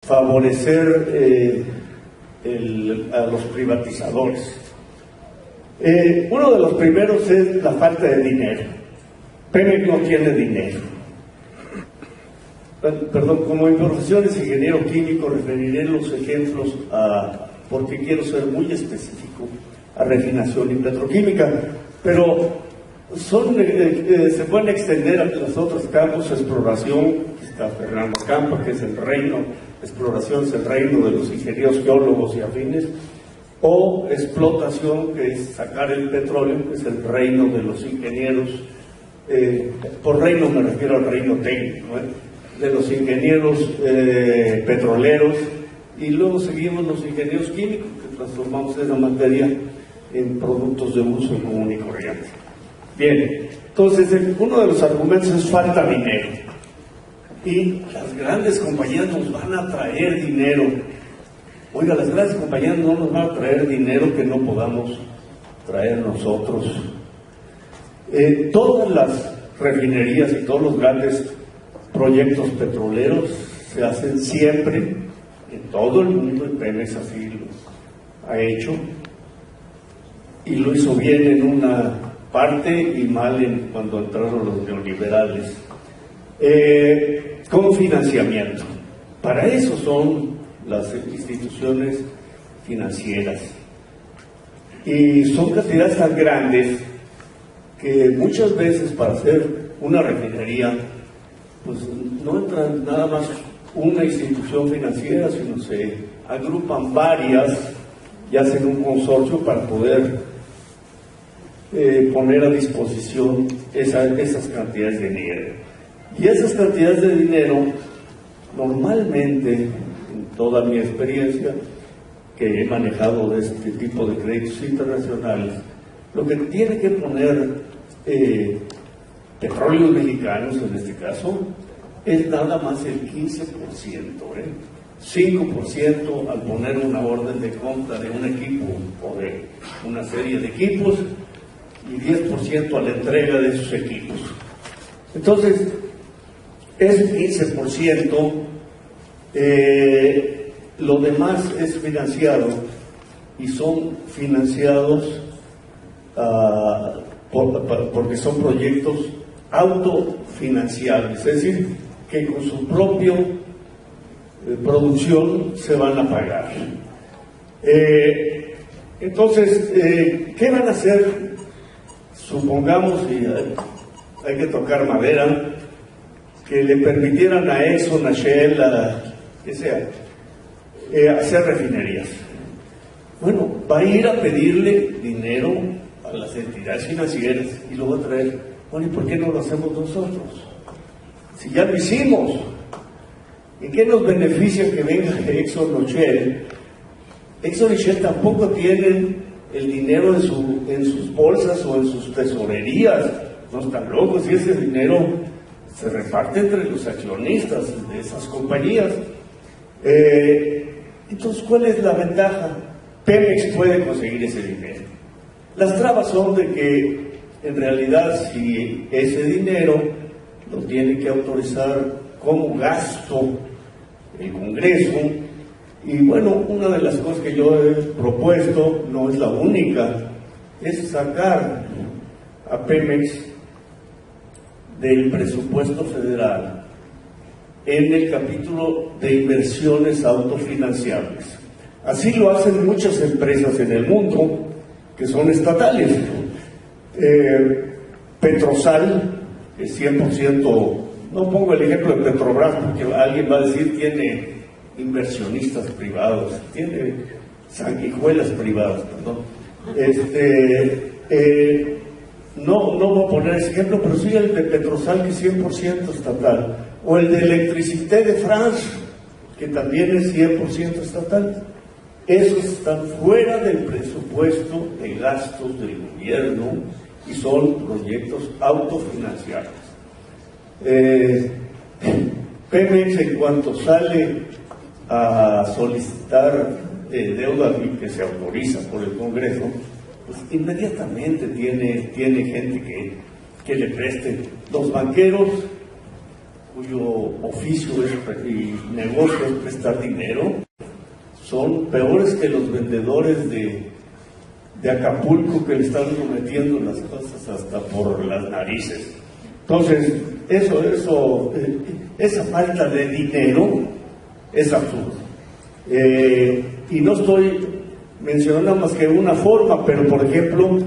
favorecer a los privatizadores. Uno de los primeros es la falta de dinero. Pemex no tiene dinero. Perdón, como mi profesión es ingeniero químico, referiré los ejemplos porque quiero ser muy específico, a refinación y petroquímica, pero se pueden extender a los otros campos. Exploración, está Fernando Campa, que es el reino, exploración es el reino de los ingenieros geólogos y afines, o explotación, que es sacar el petróleo, que es el reino de los ingenieros, por reino me refiero al reino técnico, de los ingenieros petroleros, y luego seguimos los ingenieros químicos, que transformamos esa materia en productos de uso común y corriente. Bien, entonces uno de los argumentos es falta de dinero, y las grandes compañías nos van a traer dinero. Oiga, las grandes compañías no nos van a traer dinero que no podamos traer nosotros. Todas las refinerías y todos los grandes proyectos petroleros se hacen siempre en todo el mundo, y Pemex así lo ha hecho, y lo hizo bien en una parte y mal cuando entraron los neoliberales, con financiamiento. Para eso son las instituciones financieras, y son cantidades tan grandes que muchas veces para hacer una refinería pues no entra nada más una institución financiera, sino se agrupan varias y hacen un consorcio para poder poner a disposición esas cantidades de dinero. Y esas cantidades de dinero, normalmente, en toda mi experiencia que he manejado de este tipo de créditos internacionales, lo que tiene que poner Petróleos Mexicanos, en este caso, es nada más el 15%, 5% al poner una orden de compra de un equipo o de una serie de equipos, y 10% a la entrega de esos equipos. Entonces, ese 15%, lo demás es financiado, y son financiados porque son proyectos autofinanciables, es decir, que con su propia producción se van a pagar. Entonces, ¿qué van a hacer? Supongamos, y hay que tocar madera, que le permitieran a Exxon, a Shell, que sea, hacer refinerías. Bueno, va a ir a pedirle dinero a las entidades financieras y lo va a traer. Bueno, ¿y por qué no lo hacemos nosotros? Si ya lo hicimos, ¿en qué nos beneficia que venga Exxon o Shell? Exxon y Shell tampoco tienen el dinero en sus bolsas o en sus tesorerías. No están locos, y ese dinero se reparte entre los accionistas de esas compañías. Entonces, ¿cuál es la ventaja? Pemex puede conseguir ese dinero. Las trabas son de que, en realidad, si ese dinero lo tiene que autorizar como gasto el Congreso, y bueno, una de las cosas que yo he propuesto, no es la única, es sacar a Pemex del presupuesto federal en el capítulo de inversiones autofinanciables. Así lo hacen muchas empresas en el mundo que son estatales. Petrosal es 100%, no pongo el ejemplo de Petrobras porque alguien va a decir tiene inversionistas privados, tiene sanguijuelas privadas, perdón. No voy a poner ese ejemplo, pero sí el de Petrosal, que es 100% estatal, o el de Electricité de France, que también es 100% estatal. Esos están fuera del presupuesto de gastos del gobierno y son proyectos autofinanciados. Pemex, en cuanto sale a solicitar deuda que se autoriza por el Congreso, pues inmediatamente tiene gente que le preste. Los banqueros, cuyo oficio y negocio es prestar dinero, son peores que los vendedores de Acapulco que le están metiendo las cosas hasta por las narices. Entonces, esa falta de dinero es absurdo. Y no estoy mencionando más que una forma, pero por ejemplo,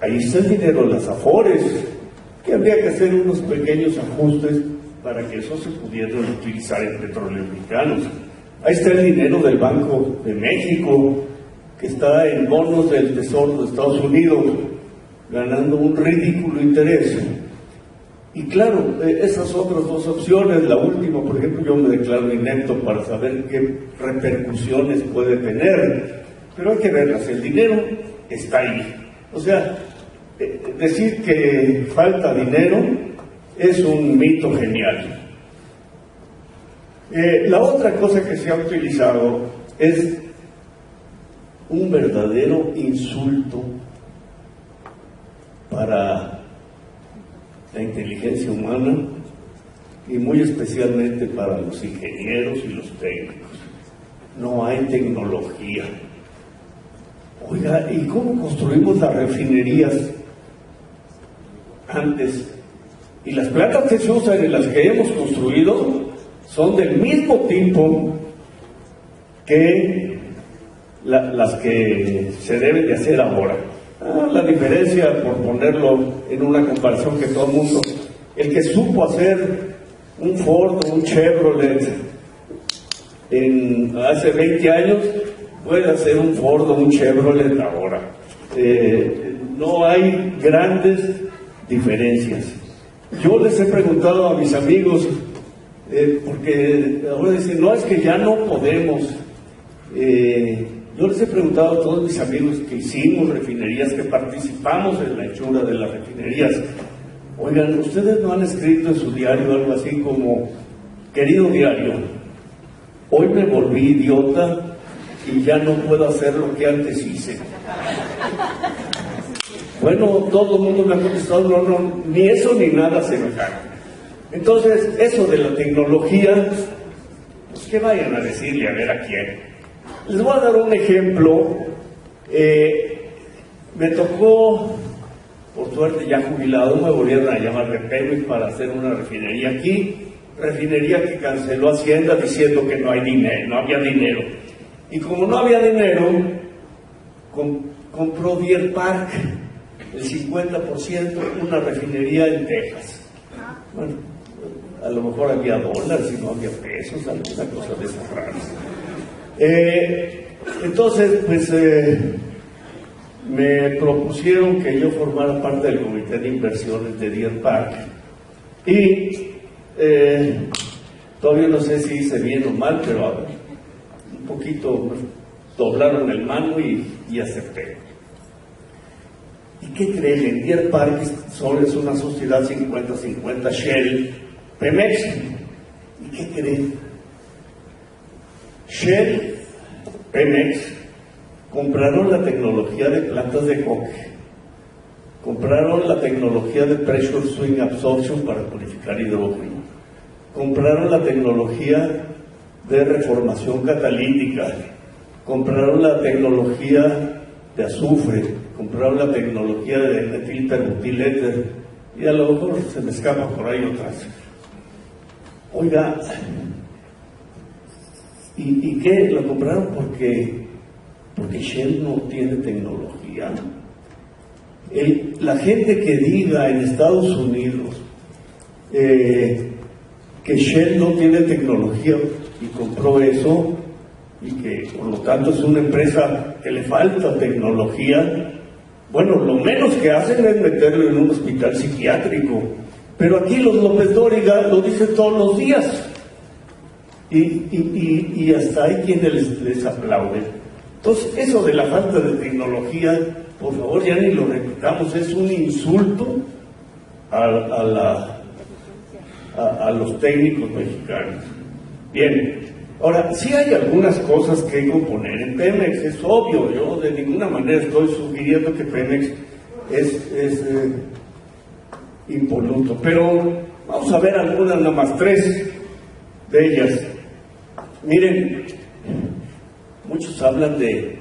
ahí está el dinero de las Afores, que habría que hacer unos pequeños ajustes para que eso se pudiera utilizar en Petróleos Mexicanos. Ahí está el dinero del Banco de México, que está en bonos del Tesoro de Estados Unidos, ganando un ridículo interés. Y claro, esas otras dos opciones, la última, por ejemplo, yo me declaro inepto para saber qué repercusiones puede tener, pero hay que verlas, el dinero está ahí. O sea, decir que falta dinero es un mito genial. La otra cosa que se ha utilizado es un verdadero insulto para la inteligencia humana y muy especialmente para los ingenieros y los técnicos. No hay tecnología. Oiga, ¿y cómo construimos las refinerías antes? Y las plantas que se usan y las que hemos construido son del mismo tipo que las que se deben de hacer ahora. La diferencia, por ponerlo en una comparación que todo el mundo, el que supo hacer un Ford o un Chevrolet hace 20 años, puede hacer un Ford o un Chevrolet ahora. No hay grandes diferencias. Yo les he preguntado a mis amigos, porque ahora dicen, no, es que ya no podemos. Yo les he preguntado a todos mis amigos que hicimos refinerías, que participamos en la hechura de las refinerías. Oigan, ¿ustedes no han escrito en su diario algo así como, querido diario, hoy me volví idiota y ya no puedo hacer lo que antes hice? Bueno, todo el mundo me ha contestado, no, ni eso ni nada semejante. Entonces, eso de la tecnología, pues que vayan a decirle a ver a quién. Les voy a dar un ejemplo. Me tocó, por suerte ya jubilado, me volvieron a llamar de Pemex para hacer una refinería aquí, refinería que canceló Hacienda diciendo que no hay dinero, no había dinero. Y como no había dinero, compró Deer Park, el 50%, una refinería en Texas. Bueno, a lo mejor había dólares y no había pesos, alguna cosa de esas raras. Entonces, pues me propusieron que yo formara parte del comité de inversiones de Deer Park y todavía no sé si hice bien o mal, pero un poquito doblaron el mano y acepté. ¿Y qué creen? En Deer Park es una sociedad 50-50 Shell Pemex. ¿Y qué creen? Shell, Pemex, compraron la tecnología de plantas de coque, compraron la tecnología de Pressure Swing Absorption para purificar hidrógeno, compraron la tecnología de reformación catalítica, compraron la tecnología de azufre, compraron la tecnología de metilperbutil y a lo mejor se me escapa por ahí otras. Oiga, ¿y qué? ¿Lo compraron porque Shell no tiene tecnología? La gente que diga en Estados Unidos que Shell no tiene tecnología y compró eso y que por lo tanto es una empresa que le falta tecnología, bueno, lo menos que hacen es meterlo en un hospital psiquiátrico. Pero aquí los López Dóriga lo dicen todos los días. Y hasta hay quienes les aplauden. Entonces, eso de la falta de tecnología, por favor, ya ni lo repitamos, es un insulto a los técnicos mexicanos. Bien, ahora, sí hay algunas cosas que componer en Pemex, es obvio, yo de ninguna manera estoy sugiriendo que Pemex es impoluto, pero vamos a ver algunas, nada más tres. de ellas. Miren, muchos hablan de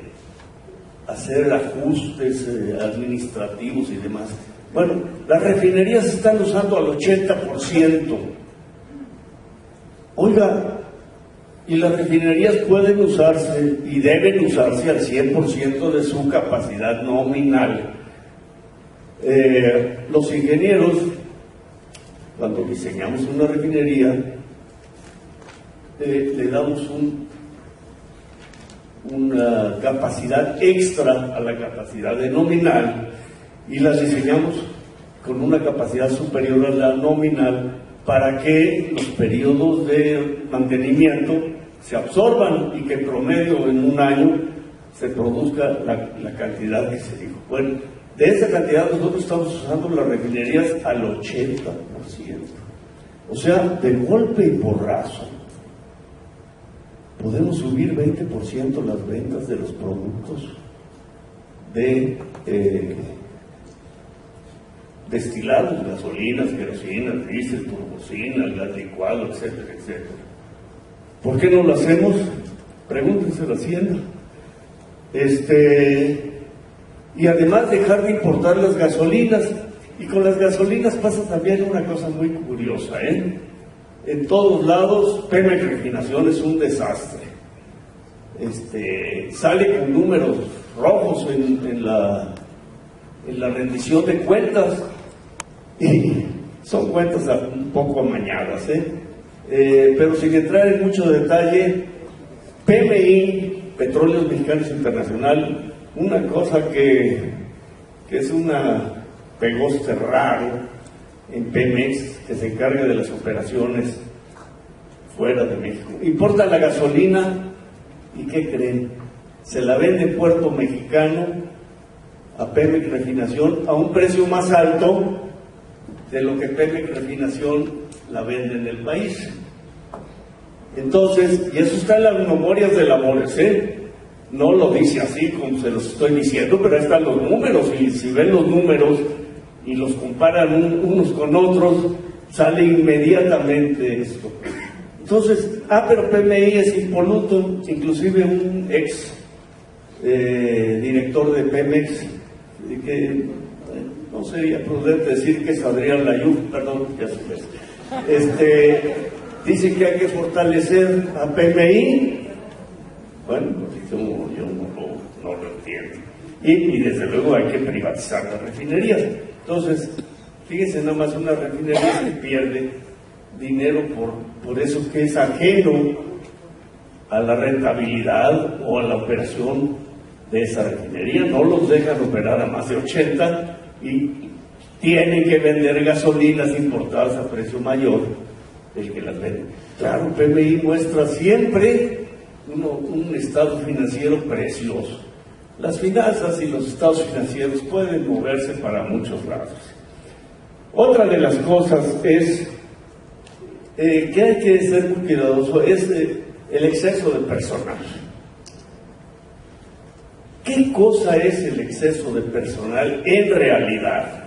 hacer ajustes administrativos y demás. Bueno, las refinerías están usando al 80%. Oiga, y las refinerías pueden usarse y deben usarse al 100% de su capacidad nominal. Los ingenieros, cuando diseñamos una refinería, le damos una capacidad extra a la capacidad de nominal y las diseñamos con una capacidad superior a la nominal para que los periodos de mantenimiento se absorban y que en promedio en un año se produzca la cantidad que se dijo. Bueno, de esa cantidad nosotros estamos usando las refinerías al 80%. O sea, de golpe y porrazo podemos subir 20% las ventas de los productos de destilados, gasolinas, kerosinas, diésel, turbocinas, gas licuado, etcétera, etcétera. ¿Por qué no lo hacemos? Pregúntense a la Hacienda. Y además dejar de importar las gasolinas. Y con las gasolinas pasa también una cosa muy curiosa, En todos lados, Pemex Refinación es un desastre. Sale con números rojos en la rendición de cuentas, y son cuentas un poco amañadas, pero sin entrar en mucho detalle, PMI, Petróleos Mexicanos Internacional, una cosa que es una pegoste raro en Pemex, que se encarga de las operaciones fuera de México. Importa la gasolina y ¿qué creen? Se la vende en Puerto Mexicano a Pemex Refinación a un precio más alto de lo que Pemex Refinación la vende en el país. Entonces, y eso está en las memorias del Amores, no lo dice así como se los estoy diciendo, pero ahí están los números, y si ven los números y los comparan unos con otros, sale inmediatamente esto. Entonces, pero PMI es impoluto. Inclusive un ex director de Pemex, que no sería prudente decir que es Adrián Layuf, perdón, ya se ves, dice que hay que fortalecer a PMI. Bueno, yo no lo entiendo. Y desde luego hay que privatizar las refinerías. Entonces, fíjense nada más, una refinería que pierde dinero por eso que es ajeno a la rentabilidad o a la operación de esa refinería. No los dejan operar a más de 80 y tienen que vender gasolinas importadas a precio mayor del que las venden. Claro, PMI muestra siempre un estado financiero precioso. Las finanzas y los estados financieros pueden moverse para muchos lados. Otra de las cosas es que hay que ser muy cuidadoso, es el exceso de personal. ¿Qué cosa es el exceso de personal en realidad?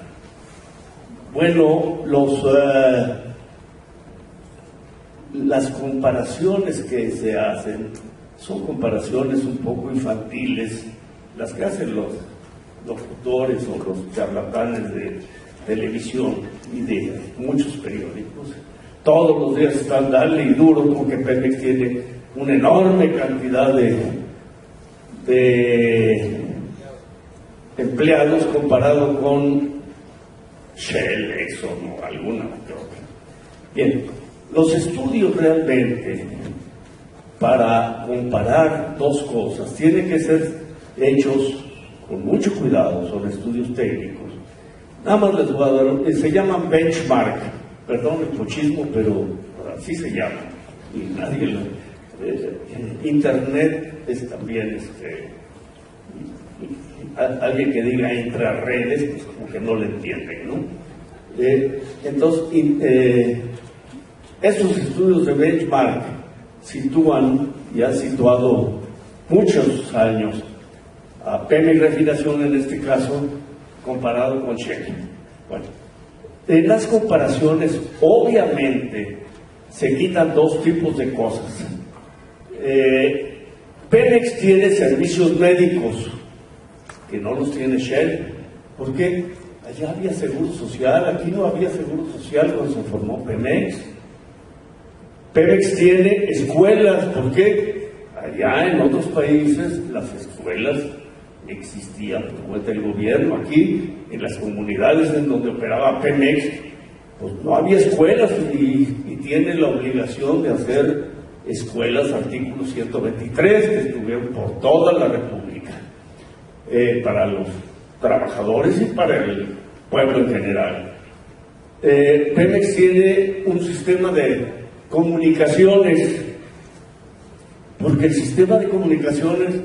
Bueno, las comparaciones que se hacen son comparaciones un poco infantiles, las que hacen los locutores o los charlatanes de televisión y de muchos periódicos. Todos los días están dale y duro con que Pemex tiene una enorme cantidad de empleados comparado con Shell, Exxon o alguna otra. Bien, los estudios realmente para comparar dos cosas tienen que ser hechos con mucho cuidado, son estudios técnicos. Nada más les voy a dar, se llaman benchmark, perdón el pochismo, pero así se llama, y nadie lo... Internet es también alguien que diga intrarredes, pues como que no le entienden, ¿no? Entonces, estos estudios de benchmark sitúan y han situado muchos años a Pemex Refinación, en este caso, comparado con Shell. Bueno, en las comparaciones, obviamente, se quitan dos tipos de cosas. Pemex tiene servicios médicos que no los tiene Shell. ¿Por qué? Allá había seguro social, aquí no había seguro social cuando se formó Pemex. Pemex tiene escuelas, ¿por qué? Allá en otros países las escuelas existían por cuenta del gobierno. Aquí, en las comunidades en donde operaba Pemex, pues no había escuelas y tiene la obligación de hacer escuelas, artículo 123, que estuvieron por toda la República, para los trabajadores y para el pueblo en general. Pemex tiene un sistema de comunicaciones, porque el sistema de comunicaciones,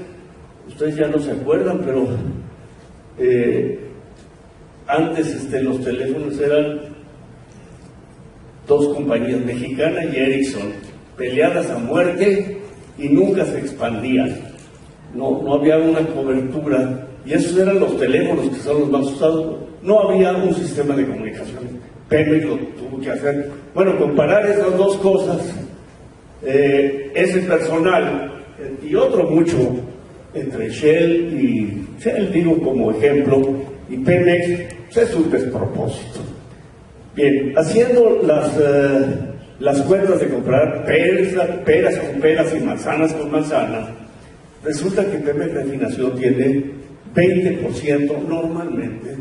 ustedes ya no se acuerdan, pero antes los teléfonos eran dos compañías, Mexicana y Ericsson, peleadas a muerte y nunca se expandían. No había una cobertura, y esos eran los teléfonos que son los más usados. No había un sistema de comunicación. Pemex lo tuvo que hacer. Bueno, comparar esas dos cosas, ese personal y otro mucho entre Shell y Shell, digo como ejemplo, y Pemex, pues es un despropósito. Bien, haciendo las cuentas de comprar peras con peras y manzanas con manzanas, resulta que Pemex Refinación tiene 20%, normalmente,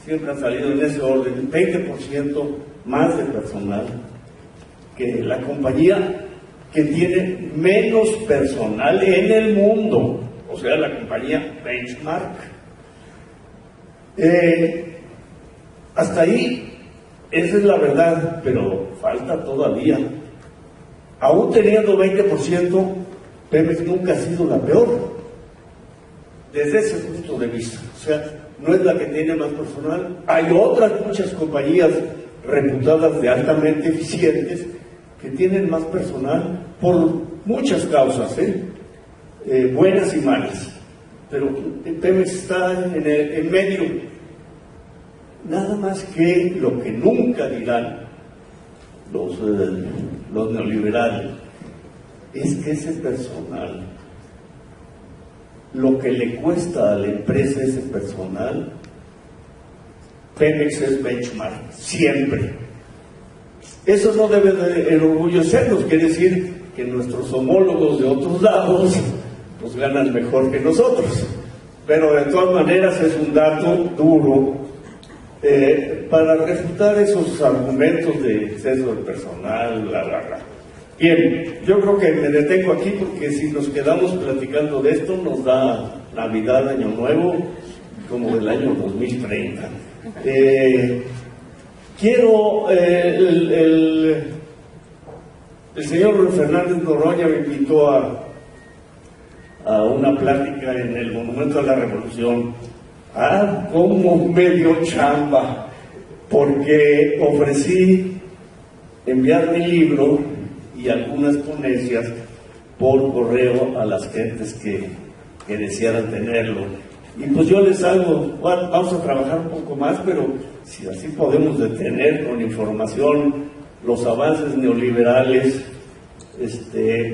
siempre ha salido en ese orden, 20% más de personal que la compañía que tiene menos personal en el mundo, o sea, la compañía Benchmark. Hasta ahí, esa es la verdad, pero falta todavía. Aún teniendo 20%, Pemex nunca ha sido la peor, desde ese punto de vista. O sea, no es la que tiene más personal. Hay otras muchas compañías reputadas de altamente eficientes que tienen más personal por muchas causas, buenas y malas. Pero Pemex está en medio. Nada más que lo que nunca dirán los neoliberales es que ese personal, lo que le cuesta a la empresa ese personal, Pemex es Benchmark, siempre. Eso no debe de enorgullecernos, quiere decir que nuestros homólogos de otros lados pues ganan mejor que nosotros, pero de todas maneras es un dato duro para refutar esos argumentos de exceso de personal, bla, bla, bla. Bien, yo creo que me detengo aquí porque si nos quedamos platicando de esto nos da Navidad, Año Nuevo, como el año 2030. Quiero, el señor Fernández Noroña me invitó a una plática en el Monumento a la Revolución. Como medio chamba, porque ofrecí enviar mi libro y algunas ponencias por correo a las gentes que desearan tenerlo. Y pues yo les hago, bueno, vamos a trabajar un poco más, pero si así podemos detener con información los avances neoliberales,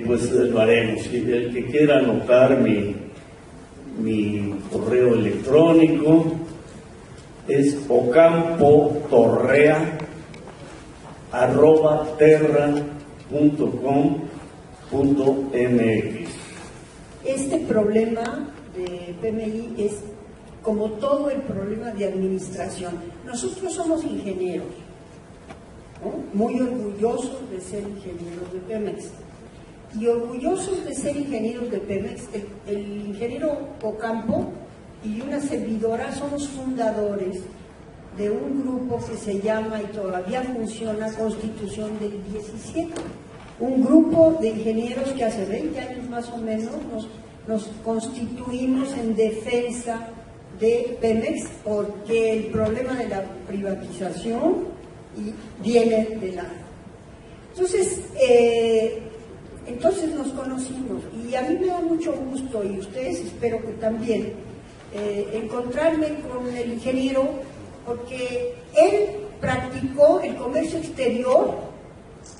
pues lo haremos. Y el que quiera anotar mi correo electrónico es ocampotorrea@terra.com.mx. Este problema de PMI es como todo el problema de administración. Nosotros somos ingenieros, ¿no? Muy orgullosos de ser ingenieros de Pemex. Y orgullosos de ser ingenieros de Pemex, el ingeniero Ocampo y una servidora somos fundadores de un grupo que se llama y todavía funciona Constitución del 17. Un grupo de ingenieros que hace 20 años más o menos nos constituimos en defensa de Pemex, porque el problema de la privatización viene de la... Entonces nos conocimos y a mí me da mucho gusto, y ustedes espero que también, encontrarme con el ingeniero, porque él practicó el comercio exterior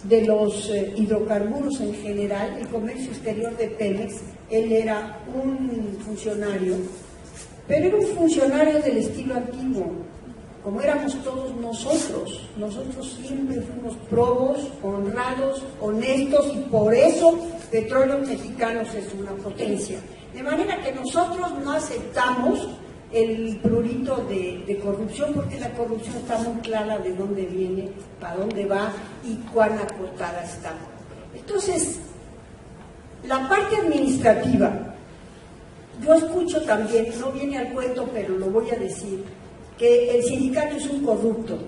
de los hidrocarburos en general, el comercio exterior de Pemex. Él era un funcionario, pero era un funcionario del estilo antiguo, como éramos todos nosotros. Nosotros siempre fuimos probos, honrados, honestos, y por eso Petróleos Mexicanos es una potencia. De manera que nosotros no aceptamos el prurito de corrupción, porque la corrupción está muy clara de dónde viene, para dónde va y cuán acotada está. Entonces, la parte administrativa, yo escucho también, no viene al cuento, pero lo voy a decir, que el sindicato es un corrupto.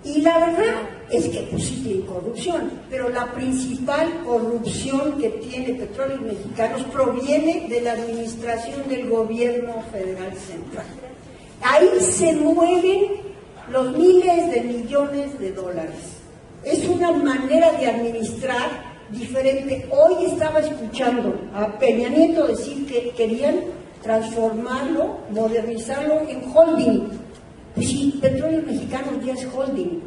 Y la verdad es que pues sí tiene corrupción, pero la principal corrupción que tiene Petróleos Mexicanos proviene de la administración del gobierno federal central. Ahí se mueven los miles de millones de dólares. Es una manera de administrar diferente. Hoy estaba escuchando a Peña Nieto decir que querían transformarlo, modernizarlo en holding. Pues sí, Petróleos Mexicanos ya es holding.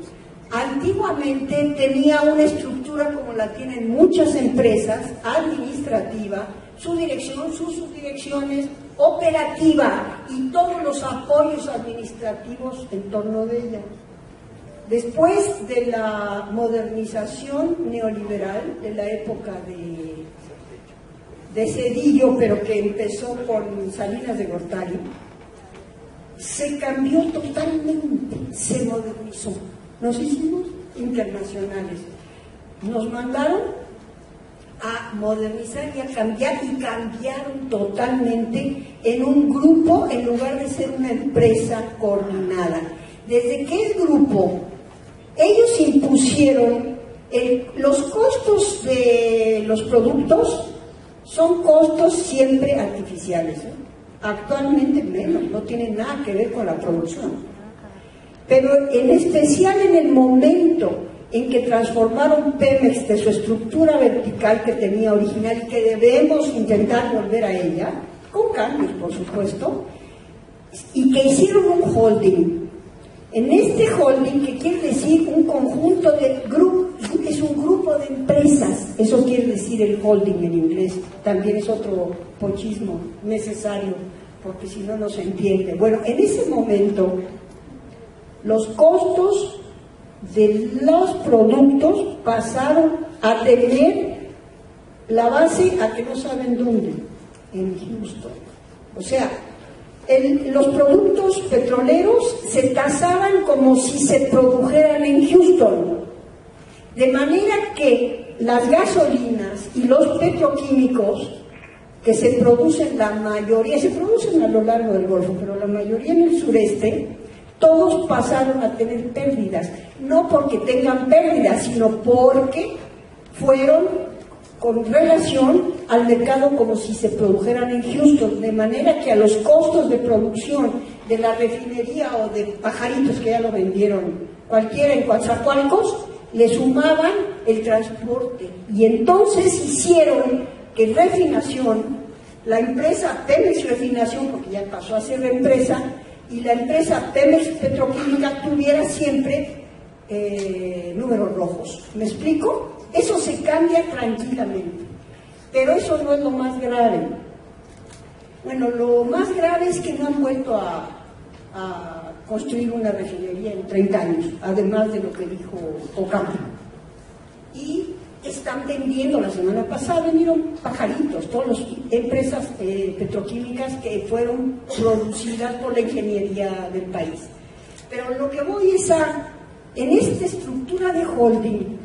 Antiguamente tenía una estructura como la tienen muchas empresas, administrativa, su dirección, sus subdirecciones, operativa y todos los apoyos administrativos en torno de ella. Después de la modernización neoliberal de la época de Zedillo, pero que empezó con Salinas de Gortari, se cambió totalmente, se modernizó. Nos hicimos internacionales. Nos mandaron a modernizar y a cambiar, y cambiaron totalmente en un grupo en lugar de ser una empresa coordinada. Desde que es grupo, ellos impusieron los costos de los productos, son costos siempre artificiales, ¿eh? Actualmente menos, no tiene nada que ver con la producción. Pero en especial en el momento en que transformaron Pemex de su estructura vertical que tenía original y que debemos intentar volver a ella, con cambios por supuesto, y que hicieron un holding. En este holding, que quiere decir un conjunto de grupos, es un grupo de empresas, eso quiere decir el holding en inglés, también es otro pochismo necesario, porque si no, no se entiende. Bueno, en ese momento, los costos de los productos pasaron a tener la base a que no saben dónde, en Houston. O sea, los productos petroleros se tasaban como si se produjeran en Houston, de manera que las gasolinas y los petroquímicos que se producen, la mayoría se producen a lo largo del Golfo, pero la mayoría en el sureste, todos pasaron a tener pérdidas, no porque tengan pérdidas, sino porque fueron con relación al mercado como si se produjeran en Houston, de manera que a los costos de producción de la refinería o de Pajaritos, que ya lo vendieron cualquiera en Coatzacoalcos, le sumaban el transporte, y entonces hicieron que Refinación, la empresa Pemex Refinación, porque ya pasó a ser la empresa, y la empresa Pemex Petroquímica tuviera siempre números rojos. ¿Me explico? Eso se cambia tranquilamente, pero eso no es lo más grave. Bueno, lo más grave es que no han vuelto a construir una refinería en 30 años, además de lo que dijo Ocampo. Y están vendiendo, la semana pasada vendieron Pajaritos, todas las empresas petroquímicas que fueron producidas por la ingeniería del país. Pero lo que voy es en esta estructura de holding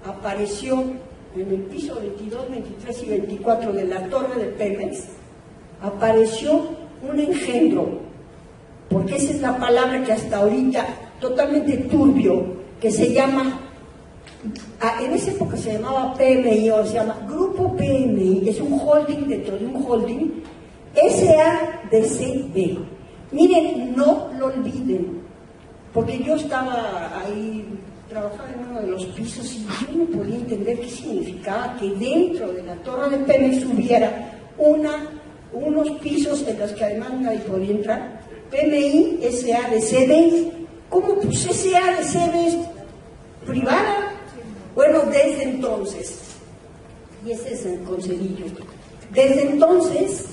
apareció en el piso 22, 23 y 24 de la torre de Pemex, apareció un engendro, porque esa es la palabra que hasta ahorita, totalmente turbio, que se llama, en esa época se llamaba PMI, o se llama Grupo PMI, es un holding dentro de un holding, SADCB. Miren, no lo olviden, porque yo estaba ahí, trabajaba en uno de los pisos y yo no podía entender qué significaba que dentro de la torre de Pemex hubiera unos pisos en los que además nadie podía entrar. PMI, SADCB. ¿Cómo? Pues SADCB es privada. Bueno, desde entonces, y ese es el concedillo, desde entonces,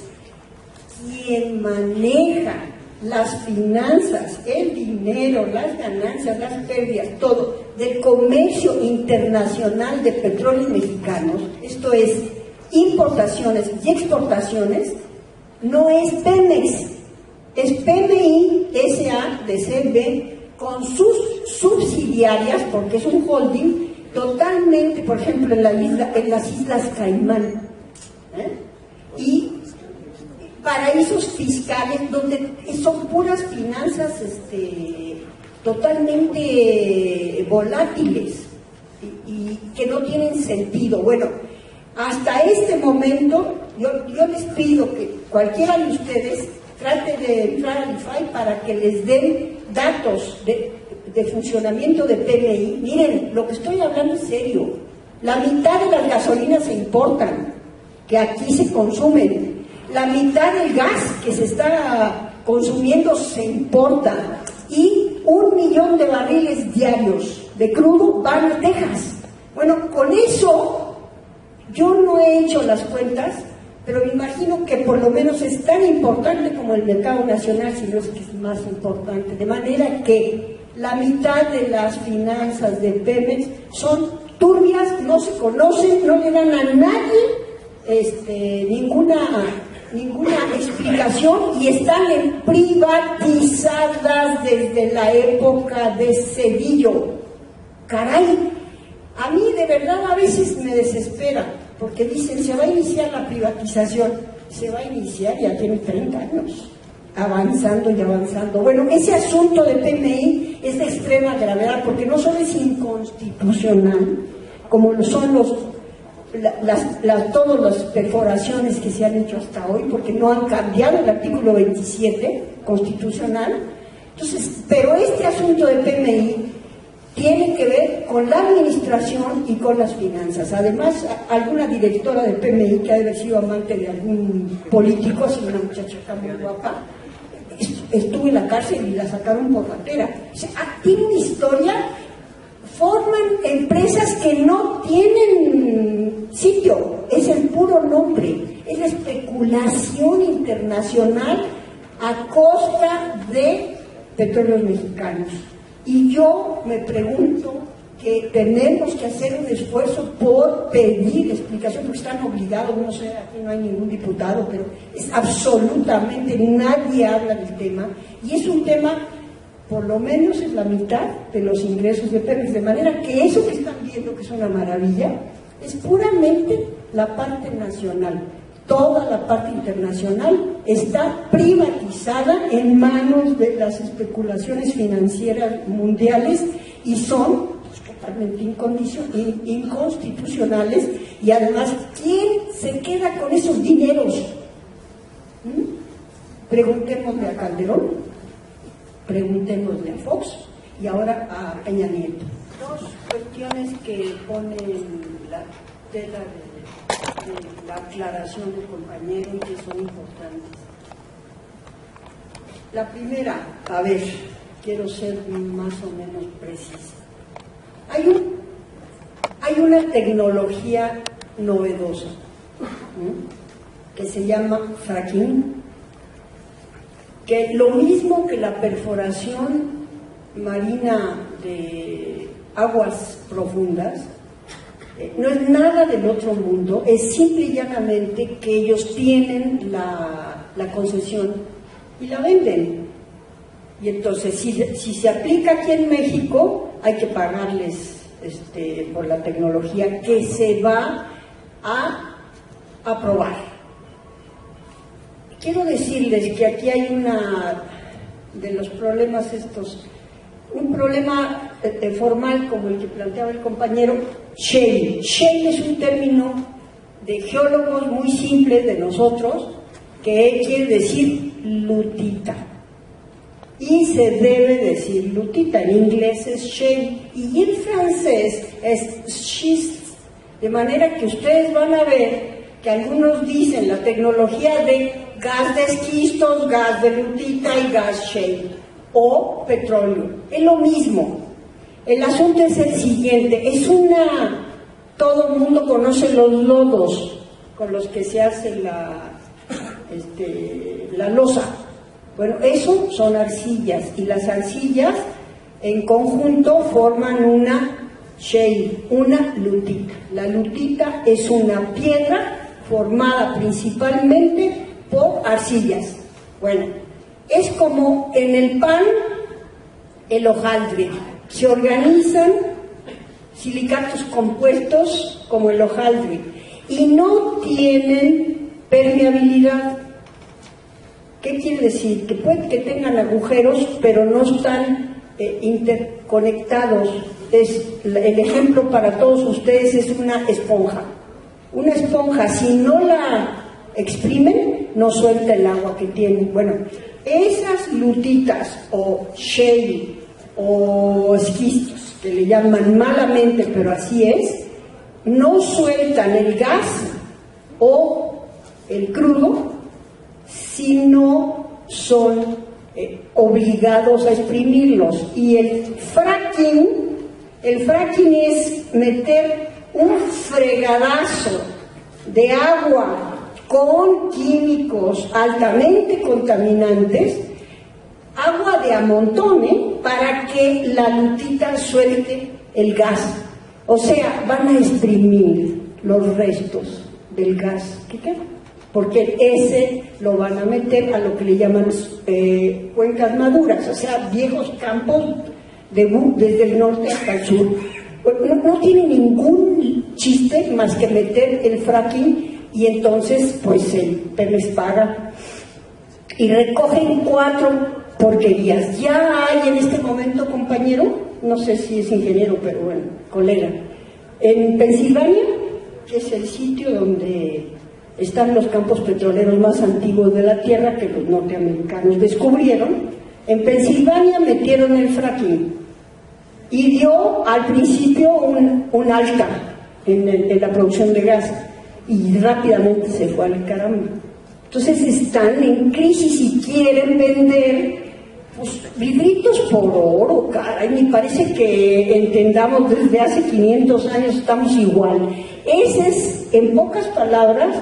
quien maneja las finanzas, el dinero, las ganancias, las pérdidas, todo, del comercio internacional de petróleos mexicanos, esto es, importaciones y exportaciones, no es Pemex, es PMI S.A. de CB con sus subsidiarias, porque es un holding totalmente, por ejemplo, en las Islas Caimán, y paraísos fiscales donde son puras finanzas totalmente volátiles y que no tienen sentido. Bueno, hasta este momento yo les pido que cualquiera de ustedes trate de entrar al IFAI para que les den datos de funcionamiento de PMI. Miren, lo que estoy hablando es serio. La mitad de las gasolinas se importan, que aquí se consumen. La mitad del gas que se está consumiendo se importa. Y 1 millón de barriles diarios de crudo van a Texas. Bueno, con eso yo no he hecho las cuentas, pero me imagino que por lo menos es tan importante como el mercado nacional, si no es que es más importante. De manera que la mitad de las finanzas de Pemex son turbias, no se conocen, no le dan a nadie ninguna explicación y están privatizadas desde la época de Cedillo. Caray, a mí de verdad a veces me desespera, porque dicen, se va a iniciar la privatización, se va a iniciar, ya tiene 30 años, avanzando y avanzando. Bueno, ese asunto de PMI es de extrema gravedad, porque no solo es inconstitucional, como lo son todas las perforaciones que se han hecho hasta hoy, porque no han cambiado el artículo 27 constitucional. Entonces, pero este asunto de PMI tiene que ver con la administración y con las finanzas. Además, alguna directora de PMI que ha de haber sido amante de algún político, así una muchacha muy guapa, estuvo en la cárcel y la sacaron por ratera. O sea, tiene una historia. Forman empresas que no tienen sitio, es el puro nombre, es la especulación internacional a costa de petróleos mexicanos. Y yo me pregunto que tenemos que hacer un esfuerzo por pedir explicación, porque están obligados, no sé, aquí no hay ningún diputado, pero es absolutamente, nadie habla del tema, y es un tema, por lo menos es la mitad de los ingresos de Pemex, de manera que eso que están viendo, que es una maravilla, es puramente la parte nacional. Toda la parte internacional está privatizada en manos de las especulaciones financieras mundiales y son totalmente inconstitucionales, y además, ¿quién se queda con esos dineros? Preguntémosle a Calderón, preguntémosle a Fox y ahora a Peña Nieto. Dos cuestiones que ponen la tela de la aclaración del compañero y que son importantes. La primera, a ver, quiero ser más o menos precisa. Hay una tecnología novedosa que se llama fracking, que lo mismo que la perforación marina de aguas profundas, no es nada del otro mundo, es simple y llanamente que ellos tienen la concesión y la venden. Y entonces, si se aplica aquí en México, hay que pagarles por la tecnología que se va a aprobar. Quiero decirles que aquí hay una de los problemas un problema formal como el que planteaba el compañero. Shale. Shale es un término de geólogos muy simple de nosotros, que quiere decir lutita. Y se debe decir lutita, en inglés es shale y en francés es schist. De manera que ustedes van a ver que algunos dicen la tecnología de gas de esquistos, gas de lutita y gas shale o petróleo. Es lo mismo. El asunto es el siguiente, todo el mundo conoce los lodos con los que se hace la loza. Bueno, eso son arcillas, y las arcillas en conjunto forman una shale, una lutita. La lutita es una piedra formada principalmente por arcillas. Bueno, es como en el pan, el hojaldre. Se organizan silicatos compuestos como el hojaldre y no tienen permeabilidad. ¿Qué quiere decir? Que puede que tengan agujeros, pero no están interconectados. El ejemplo para todos ustedes es una esponja. Una esponja, si no la exprimen, no suelta el agua que tiene. Bueno, esas lutitas o shale o esquistos, que le llaman malamente, pero así es, no sueltan el gas o el crudo si no son obligados a exprimirlos. Y el fracking es meter un fregadazo de agua con químicos altamente contaminantes, agua de a montón, para que la lutita suelte el gas. O sea, van a exprimir los restos del gas que queda, porque ese lo van a meter a lo que le llaman cuencas maduras, o sea, viejos campos desde el norte hasta el sur. No tiene ningún chiste más que meter el fracking, y entonces pues el Pemex paga y recogen 4 porquerías. Ya hay en este momento, compañero, no sé si es ingeniero, pero bueno, colega, en Pensilvania, que es el sitio donde están los campos petroleros más antiguos de la Tierra, que los norteamericanos descubrieron, en Pensilvania metieron el fracking y dio al principio un alta en la producción de gas, y rápidamente se fue al caramba. Entonces están en crisis y quieren vender pues libritos por oro, caray. Me parece que entendamos, desde hace 500 años estamos igual. Esa es, en pocas palabras,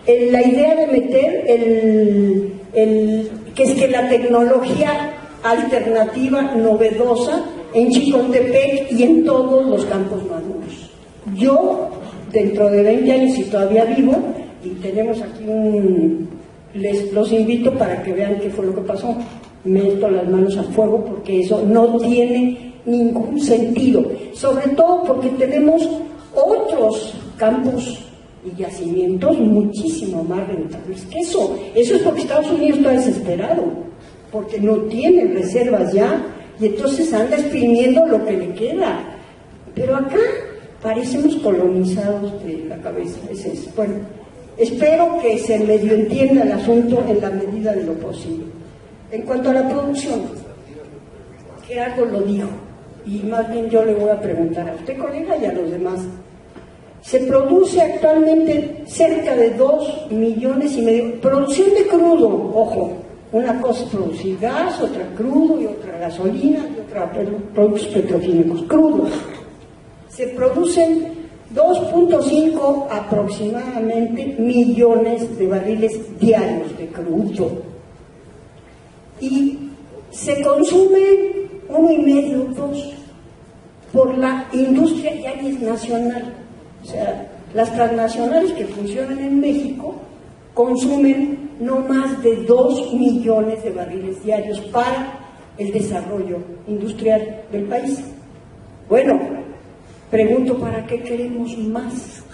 la idea de meter que es que la tecnología alternativa, novedosa, en Chicontepec y en todos los campos maduros. Yo, dentro de 20 años, si todavía vivo, y tenemos aquí los invito para que vean qué fue lo que pasó. Meto las manos al fuego, porque eso no tiene ningún sentido, sobre todo porque tenemos otros campos y yacimientos muchísimo más rentables que eso. Eso es porque Estados Unidos está desesperado, porque no tiene reservas ya, y entonces anda exprimiendo lo que le queda. Pero acá parecemos colonizados de la cabeza. Es eso. Bueno, espero que se medio entienda el asunto en la medida de lo posible. En cuanto a la producción, Gerardo lo dijo, y más bien yo le voy a preguntar a usted, colega, y a los demás. Se produce actualmente cerca de 2,5 millones. Producción de crudo, ojo, una cosa es producir gas, otra crudo, y otra gasolina, y otra productos petroquímicos crudos. Se producen 2,5 aproximadamente millones de barriles diarios de crudo. Y se consume 1,5, 2 por la industria ya es nacional. O sea, las transnacionales que funcionan en México consumen no más de 2 millones de barriles diarios para el desarrollo industrial del país. Bueno, pregunto, ¿para qué queremos más?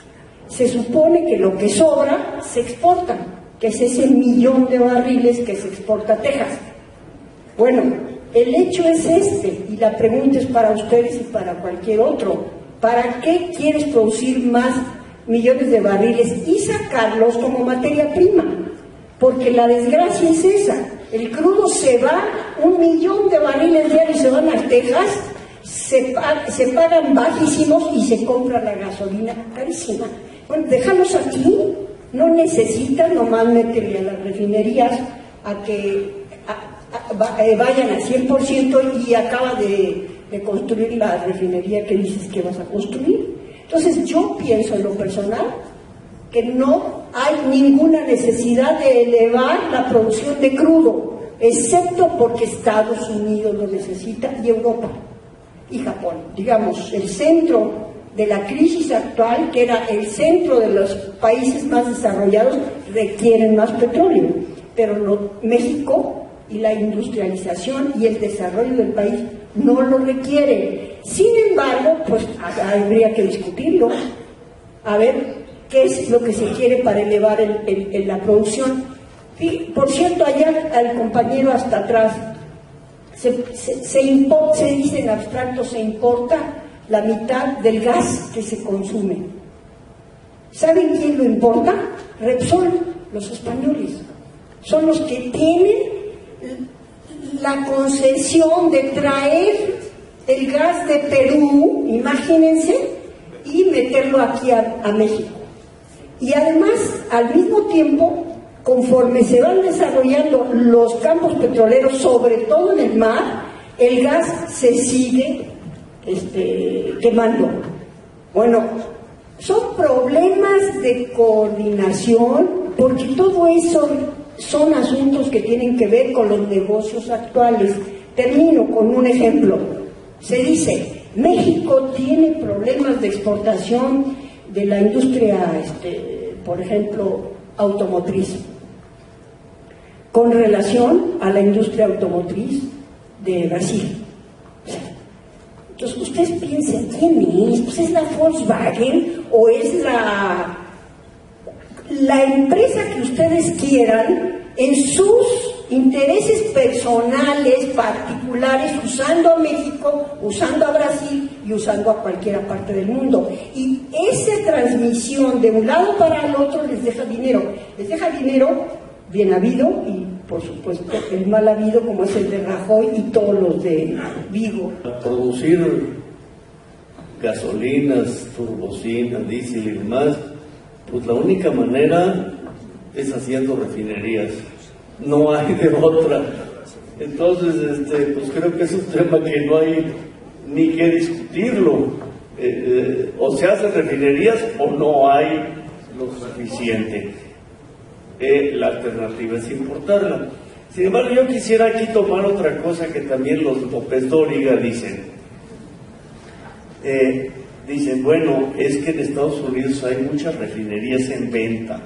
Se supone que lo que sobra se exporta, que es ese 1 millón de barriles que se exporta a Texas. Bueno, el hecho es y la pregunta es para ustedes y para cualquier otro: ¿para qué quieres producir más millones de barriles y sacarlos como materia prima? Porque la desgracia es esa: el crudo se va, 1 millón de barriles diarios se van a Texas, se pagan bajísimos y se compra la gasolina carísima. Bueno, déjalos aquí, no necesitan, nomás métele a las refinerías a que vayan al 100%, y acaba de de construir la refinería que dices que vas a construir. Entonces yo pienso en lo personal que no hay ninguna necesidad de elevar la producción de crudo, excepto porque Estados Unidos lo necesita y Europa y Japón. Digamos, el centro de la crisis actual, que era el centro de los países más desarrollados, requieren más petróleo, pero México y la industrialización y el desarrollo del país no lo requiere. Sin embargo, pues habría que discutirlo, a ver qué es lo que se quiere para elevar la producción. Y, por cierto, allá al compañero hasta atrás, se dice en abstracto, se importa la mitad del gas que se consume. ¿Saben quién lo importa? Repsol, los españoles. Son los que tienen la concesión de traer el gas de Perú, imagínense, y meterlo aquí a México. Y además, al mismo tiempo, conforme se van desarrollando los campos petroleros, sobre todo en el mar, el gas se sigue quemando. Bueno, son problemas de coordinación, porque todo eso son asuntos que tienen que ver con los negocios actuales. Termino con un ejemplo. Se dice, México tiene problemas de exportación de la industria, por ejemplo, automotriz, con relación a la industria automotriz de Brasil. Entonces, ustedes piensen, ¿quién es? Pues es la Volkswagen o es la empresa que ustedes quieran, en sus intereses personales, particulares, usando a México, usando a Brasil y usando a cualquier parte del mundo. Y esa transmisión de un lado para el otro les deja dinero bien habido y, por supuesto, el mal habido, como es el de Rajoy y todos los de Vigo. Producir gasolinas, turbocinas, diésel y demás, pues la única manera es haciendo refinerías, no hay de otra. Entonces, pues creo que es un tema que no hay ni que discutirlo. O se hacen refinerías o no hay lo suficiente. La alternativa es importarla. Sin embargo, yo quisiera aquí tomar otra cosa que también los López Dóriga dicen. Dicen, bueno, es que en Estados Unidos hay muchas refinerías en venta.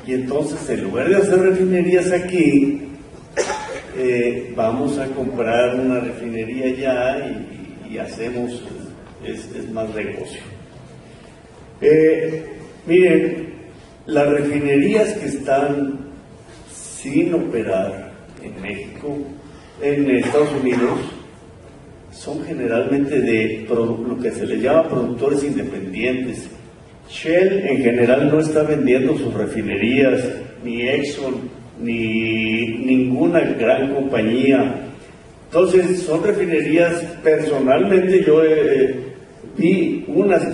Y entonces, en lugar de hacer refinerías aquí, vamos a comprar una refinería allá y hacemos, es más negocio. Miren, las refinerías que están sin operar en México, en Estados Unidos, son generalmente de lo que se les llama productores independientes. Shell en general no está vendiendo sus refinerías, ni Exxon, ni ninguna gran compañía. Entonces son refinerías, personalmente yo vi unas,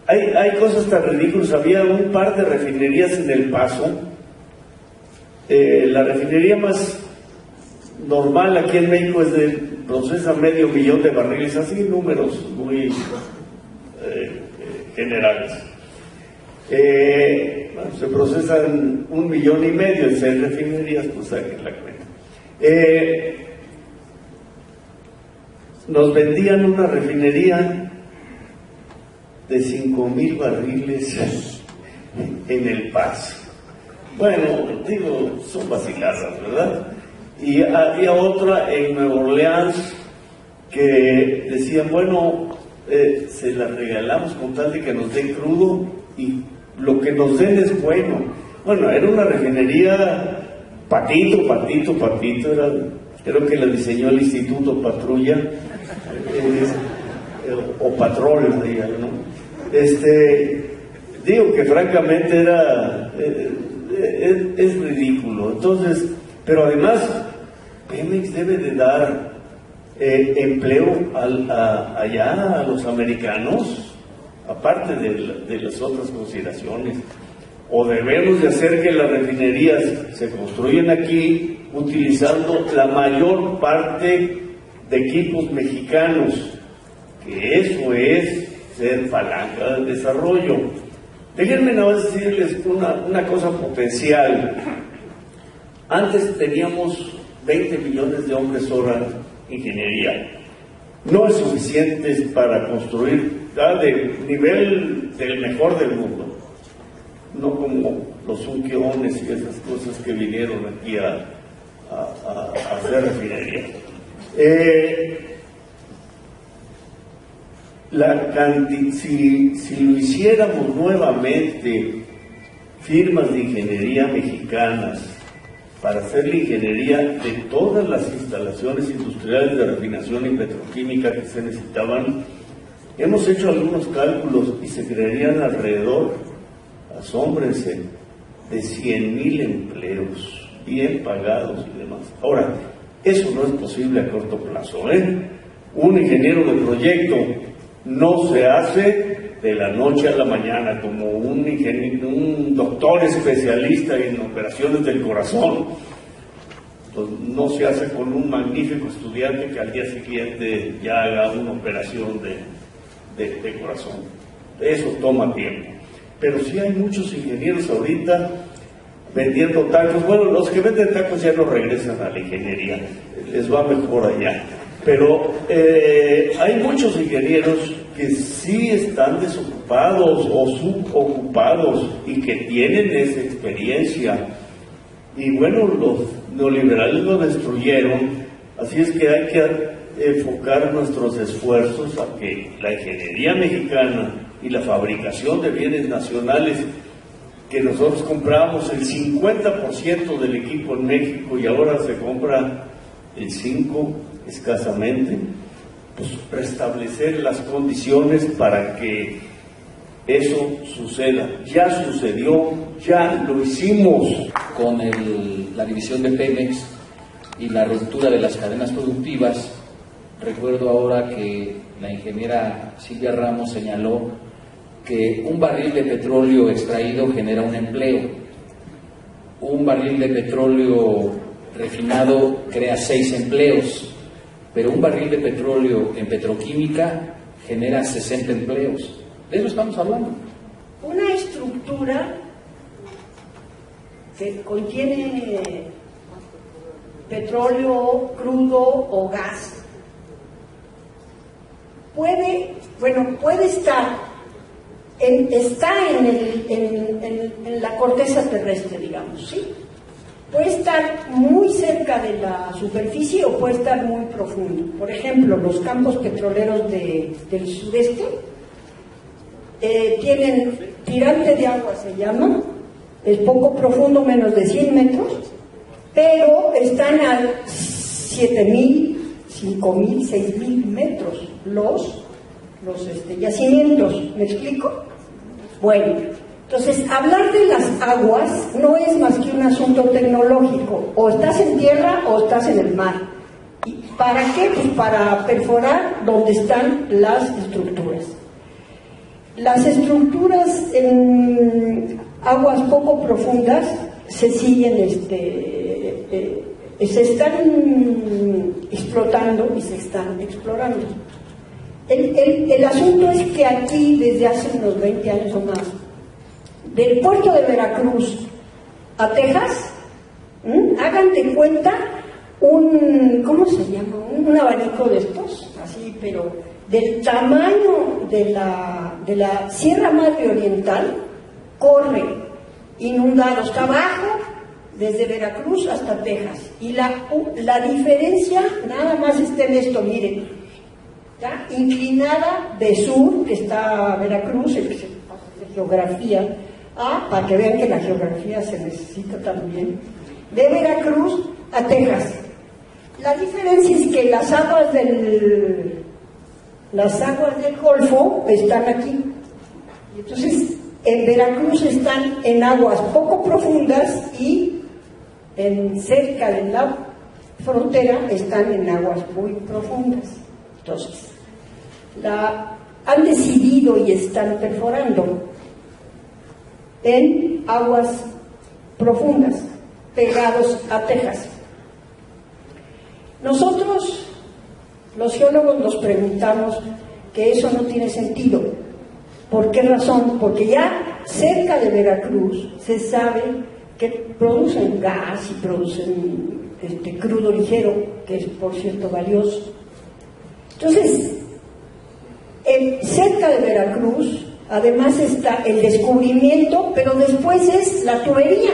hay cosas tan ridículas. Había un par de refinerías en El Paso. La refinería más normal aquí en México es procesa 500,000 de barriles, así números muy generales. Se procesan 1,5 millones en 6 refinerías, pues saquen la cuenta. Nos vendían una refinería de 5,000 barriles en El Paso. Bueno, digo, son vaciladas, ¿verdad? Y había otra en Nueva Orleans que decían, bueno, se la regalamos con tal de que nos den crudo y lo que nos den es bueno. Bueno, era una refinería patito, creo que la diseñó el Instituto Patrulla, o Patrol, ¿no? Digo que francamente era, es ridículo. Entonces, pero además, Pemex debe de dar empleo allá a los americanos, aparte de las otras consideraciones. O debemos de hacer que las refinerías se construyan aquí, utilizando la mayor parte de equipos mexicanos, que eso es ser palanca del desarrollo. Déjenme nada más decirles una cosa potencial. Antes teníamos 20 millones de hombres hora en ingeniería. No es suficiente para construir de nivel del mejor del mundo, no como los unquiones y esas cosas que vinieron aquí a hacer refinería. Si lo hiciéramos nuevamente, firmas de ingeniería mexicanas para hacer la ingeniería de todas las instalaciones industriales de refinación y petroquímica que se necesitaban, hemos hecho algunos cálculos y se crearían alrededor, asómbrense, de 100,000 empleos bien pagados y demás. Ahora, eso no es posible a corto plazo, ¿eh? Un ingeniero de proyecto no se hace de la noche a la mañana como un doctor especialista en operaciones del corazón. Entonces, no se hace con un magnífico estudiante que al día siguiente ya haga una operación de corazón. Eso toma tiempo. Pero sí hay muchos ingenieros ahorita vendiendo tacos. Bueno, los que venden tacos ya no regresan a la ingeniería, les va mejor allá. Pero hay muchos ingenieros que sí están desocupados o subocupados y que tienen esa experiencia. Y bueno, los neoliberales lo destruyeron, así es que hay que enfocar nuestros esfuerzos a que la ingeniería mexicana y la fabricación de bienes nacionales, que nosotros compramos el 50% del equipo en México y ahora se compra el 5% escasamente, pues restablecer las condiciones para que eso suceda. Ya sucedió, ya lo hicimos. Con la división de Pemex y la ruptura de las cadenas productivas, recuerdo ahora que la ingeniera Silvia Ramos señaló que un barril de petróleo extraído genera un empleo, un barril de petróleo refinado crea 6 empleos, pero un barril de petróleo en petroquímica genera 60 empleos. De eso estamos hablando. Una estructura que contiene petróleo crudo o gas puede estar está en la corteza terrestre, digamos, ¿sí? Puede estar muy cerca de la superficie o puede estar muy profundo. Por ejemplo, los campos petroleros del sureste tienen tirante de agua, se llama, es poco profundo, menos de 100 metros, pero están a 7,000, 5,000, 6,000 metros los yacimientos. ¿Me explico? Bueno, entonces hablar de las aguas no es más que un asunto tecnológico. O estás en tierra o estás en el mar. ¿Y para qué? Pues para perforar donde están las estructuras. Las estructuras en aguas poco profundas se siguen, se están explotando y se están explorando. El asunto es que aquí, desde hace unos 20 años o más, del puerto de Veracruz a Texas, hagan de cuenta ¿cómo se llama? Un abanico de estos, así, pero del tamaño de la Sierra Madre Oriental, corre inundado, está abajo, desde Veracruz hasta Texas. Y la diferencia nada más está en esto, miren, ¿ya? Inclinada de sur, que está Veracruz, de geografía, para que vean que la geografía se necesita también, de Veracruz a Texas. La diferencia es que las aguas del Golfo están aquí. Y entonces, en Veracruz están en aguas poco profundas y cerca de la frontera están en aguas muy profundas. Entonces, han decidido y están perforando en aguas profundas, pegados a Texas. Nosotros Los geólogos nos preguntamos que eso no tiene sentido. ¿Por qué razón? Porque ya cerca de Veracruz se sabe que producen gas y producen crudo ligero, que es por cierto valioso. Entonces, cerca de Veracruz además está el descubrimiento, pero después es la tubería,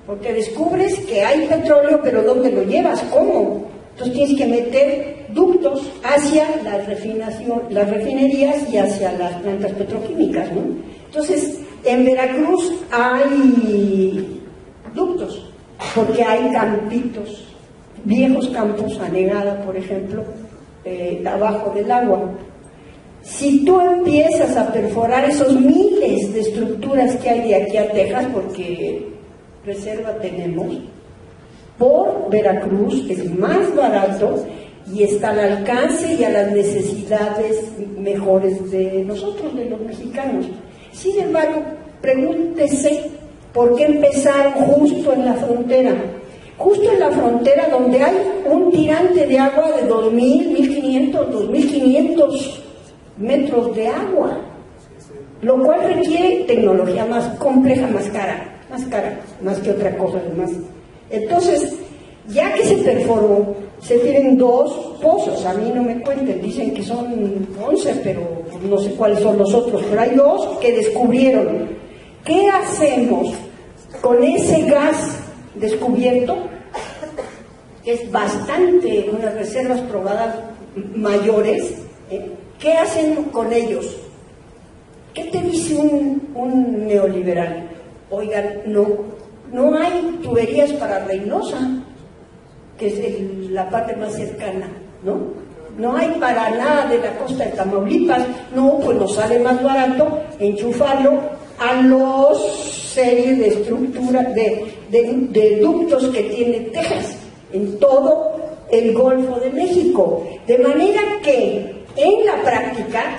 porque descubres que hay petróleo, pero ¿dónde lo llevas? ¿Cómo? Entonces tienes que meter ductos hacia la refinación, las refinerías y hacia las plantas petroquímicas, ¿no? Entonces, en Veracruz hay ductos, porque hay campitos, viejos campos, anegada, por ejemplo, abajo del agua. Si tú empiezas a perforar esos miles de estructuras que hay de aquí a Texas, porque reserva tenemos, por Veracruz es más barato y está al alcance y a las necesidades mejores de nosotros, de los mexicanos. Sin embargo, pregúntese por qué empezaron justo en la frontera. Justo en la frontera donde hay un tirante de agua de 2.000, 1.500, 2.500 metros de agua, lo cual requiere tecnología más compleja, más cara, más que otra cosa además. Entonces, ya que se perforó, se tienen 2 pozos, a mí no me cuenten, dicen que son 11, pero no sé cuáles son los otros, pero hay 2 que descubrieron. ¿Qué hacemos con ese gas descubierto? Que es bastante, unas reservas probadas mayores, ¿qué hacen con ellos? ¿Qué te dice un neoliberal? Oigan, no hay tuberías para Reynosa, que es la parte más cercana, ¿no? No hay para nada de la costa de Tamaulipas. No, pues nos sale más barato enchufarlo a los series de estructuras, de ductos que tiene Texas, en todo el Golfo de México. De manera que, en la práctica,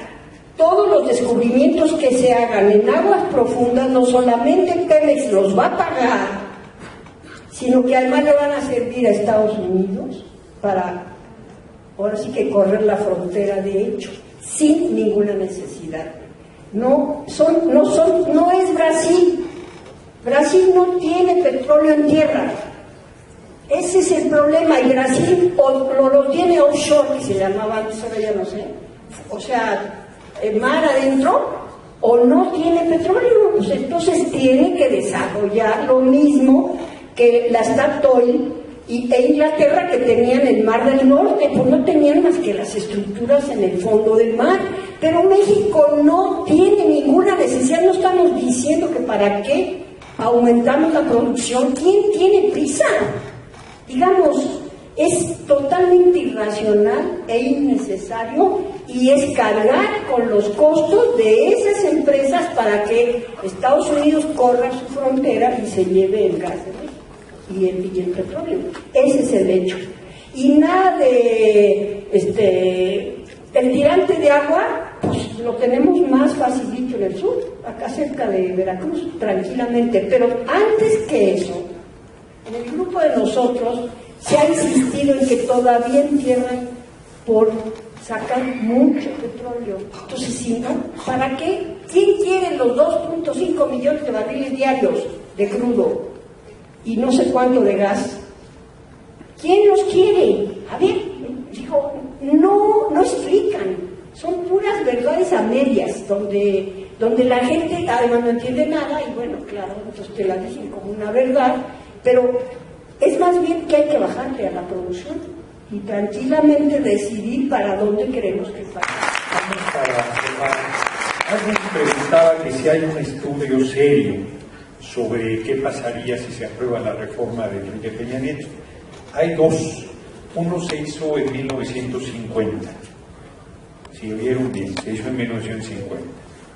todos los descubrimientos que se hagan en aguas profundas, no solamente Pemex los va a pagar, sino que además le van a servir a Estados Unidos para, ahora sí que correr la frontera de hecho, sin ninguna necesidad. No es Brasil. Brasil no tiene petróleo en tierra. Ese es el problema, y Brasil lo tiene offshore, que se llamaba antes, ahora ya no sé. O sea, mar adentro, o no tiene petróleo, pues entonces tiene que desarrollar lo mismo que la Statoil e Inglaterra, que tenían el Mar del Norte, pues no tenían más que las estructuras en el fondo del mar. Pero México no tiene ninguna necesidad, no estamos diciendo que para qué aumentamos la producción. ¿Quién tiene prisa? Digamos, es totalmente irracional e innecesario, y es cargar con los costos de esas empresas para que Estados Unidos corra su frontera y se lleve el gas y el petróleo. Ese es el hecho. Y nada de el tirante de agua, pues lo tenemos más facilito en el sur, acá cerca de Veracruz, tranquilamente. Pero antes que eso, en el grupo de nosotros se ha insistido en que todavía entierran por sacar mucho petróleo. Entonces, si no, ¿para qué? ¿Quién quiere los 2.5 millones de barriles diarios de crudo y no sé cuánto de gas? ¿Quién los quiere? A ver, dijo, no explican, son puras verdades a medias, donde la gente además no entiende nada, y bueno, claro, entonces te la dicen como una verdad, pero es más bien que hay que bajarle a la producción y tranquilamente decidir para dónde queremos que vaya. Alguien preguntaba que si hay un estudio serio sobre qué pasaría si se aprueba la reforma de Enrique Peña Nieto. Hay 2. Uno se hizo en 1950. Si oyeron bien, se hizo en 1950.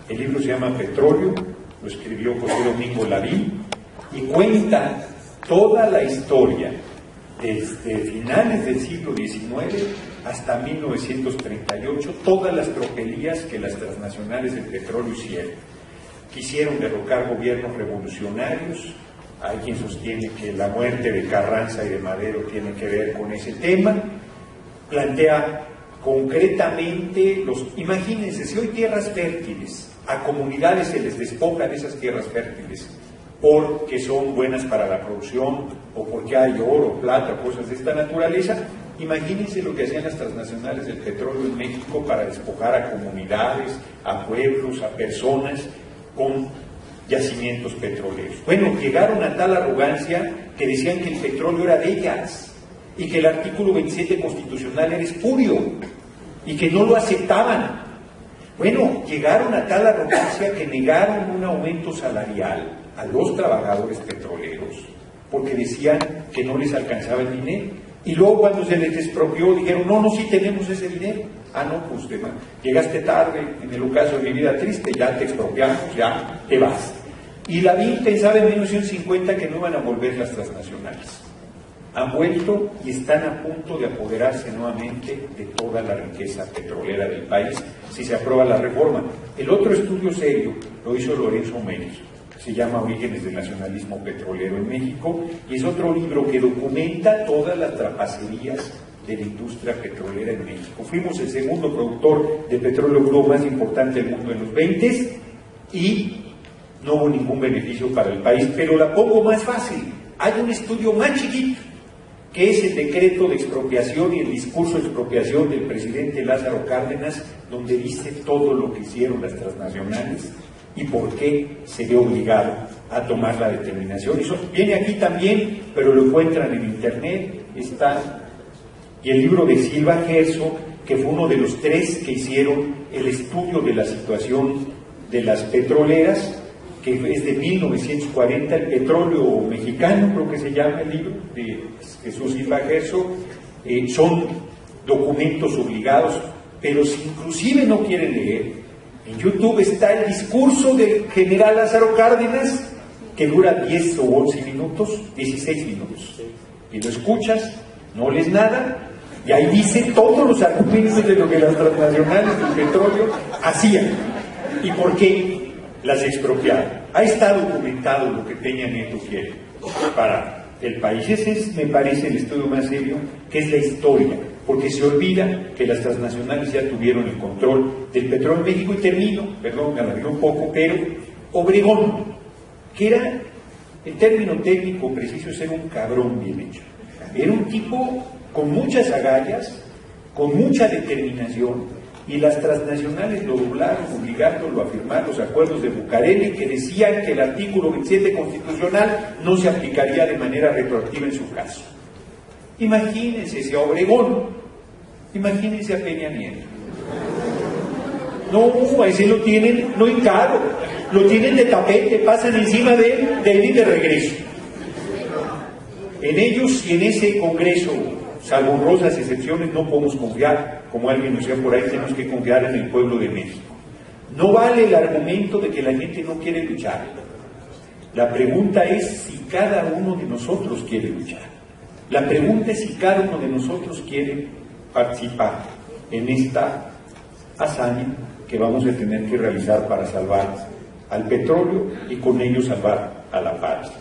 El libro se llama Petróleo, lo escribió José Domingo Lavín, y cuenta toda la historia desde finales del siglo XIX hasta 1938, todas las tropelías que las transnacionales del petróleo hicieron. Quisieron derrocar gobiernos revolucionarios. Hay quien sostiene que la muerte de Carranza y de Madero tiene que ver con ese tema. Plantea concretamente, imagínense, si hoy tierras fértiles, a comunidades se les despoja de esas tierras fértiles, porque son buenas para la producción, o porque hay oro, plata, cosas de esta naturaleza, imagínense lo que hacían las transnacionales del petróleo en México para despojar a comunidades, a pueblos, a personas, con yacimientos petroleros. Bueno, llegaron a tal arrogancia que decían que el petróleo era de ellas, y que el artículo 27 constitucional era espurio, y que no lo aceptaban. Bueno, llegaron a tal arrogancia que negaron un aumento salarial a los trabajadores petroleros, porque decían que no les alcanzaba el dinero. Y luego cuando se les expropió dijeron, no, sí tenemos ese dinero. Ah, no, pues llegaste tarde, en el ocaso de mi vida triste, ya te expropiamos, ya te vas. Y la BIM pensaba en 1950 que no iban a volver las transnacionales. Han vuelto y están a punto de apoderarse nuevamente de toda la riqueza petrolera del país si se aprueba la reforma. El otro estudio serio lo hizo Lorenzo Menis, se llama Orígenes del Nacionalismo Petrolero en México, y es otro libro que documenta todas las trapacerías de la industria petrolera en México. Fuimos el segundo productor de petróleo crudo más importante del mundo en los 20 y no hubo ningún beneficio para el país, pero la pongo más fácil. Hay un estudio más chiquito, que es el decreto de expropiación y el discurso de expropiación del presidente Lázaro Cárdenas, donde dice todo lo que hicieron las transnacionales y por qué se ve obligado a tomar la determinación. Eso viene aquí también, pero lo encuentran en internet, está. Y el libro de Silva Gerso, que fue uno de los 3 que hicieron el estudio de la situación de las petroleras, que es de 1940, El petróleo mexicano, creo que se llama el libro, de Jesús Silva Gerso. Son documentos obligados, pero si inclusive no quieren leer, en YouTube está el discurso del general Lázaro Cárdenas, que dura 10 o 11 minutos, 16 minutos. Y lo escuchas, no lees nada, y ahí dice todos los argumentos de lo que las transnacionales del petróleo hacían y por qué las expropiaron. Ahí está documentado lo que Peña Nieto quiere para el país. Ese es, me parece, el estudio más serio, que es la historia, porque se olvida que las transnacionales ya tuvieron el control del petróleo en México. Y termino, perdón, me alargué un poco, pero Obregón, que era, el término técnico preciso es ser un cabrón bien hecho. Era un tipo con muchas agallas, con mucha determinación, y las transnacionales lo doblaron, obligándolo a firmar los acuerdos de Bucareli, que decían que el artículo 27 constitucional no se aplicaría de manera retroactiva en su caso. Imagínense si a Obregón, imagínense a Peña Nieto. No, a ese lo tienen, no en cargo, lo tienen de tapete, pasan encima de él y de regreso. En ellos y en ese Congreso, salvo honrosas excepciones, no podemos confiar. Como alguien decía por ahí, tenemos que confiar en el pueblo de México. No vale el argumento de que la gente no quiere luchar. La pregunta es si cada uno de nosotros quiere luchar. La pregunta es si cada uno de nosotros quiere participar en esta hazaña que vamos a tener que realizar para salvar al petróleo y con ello salvar a la patria.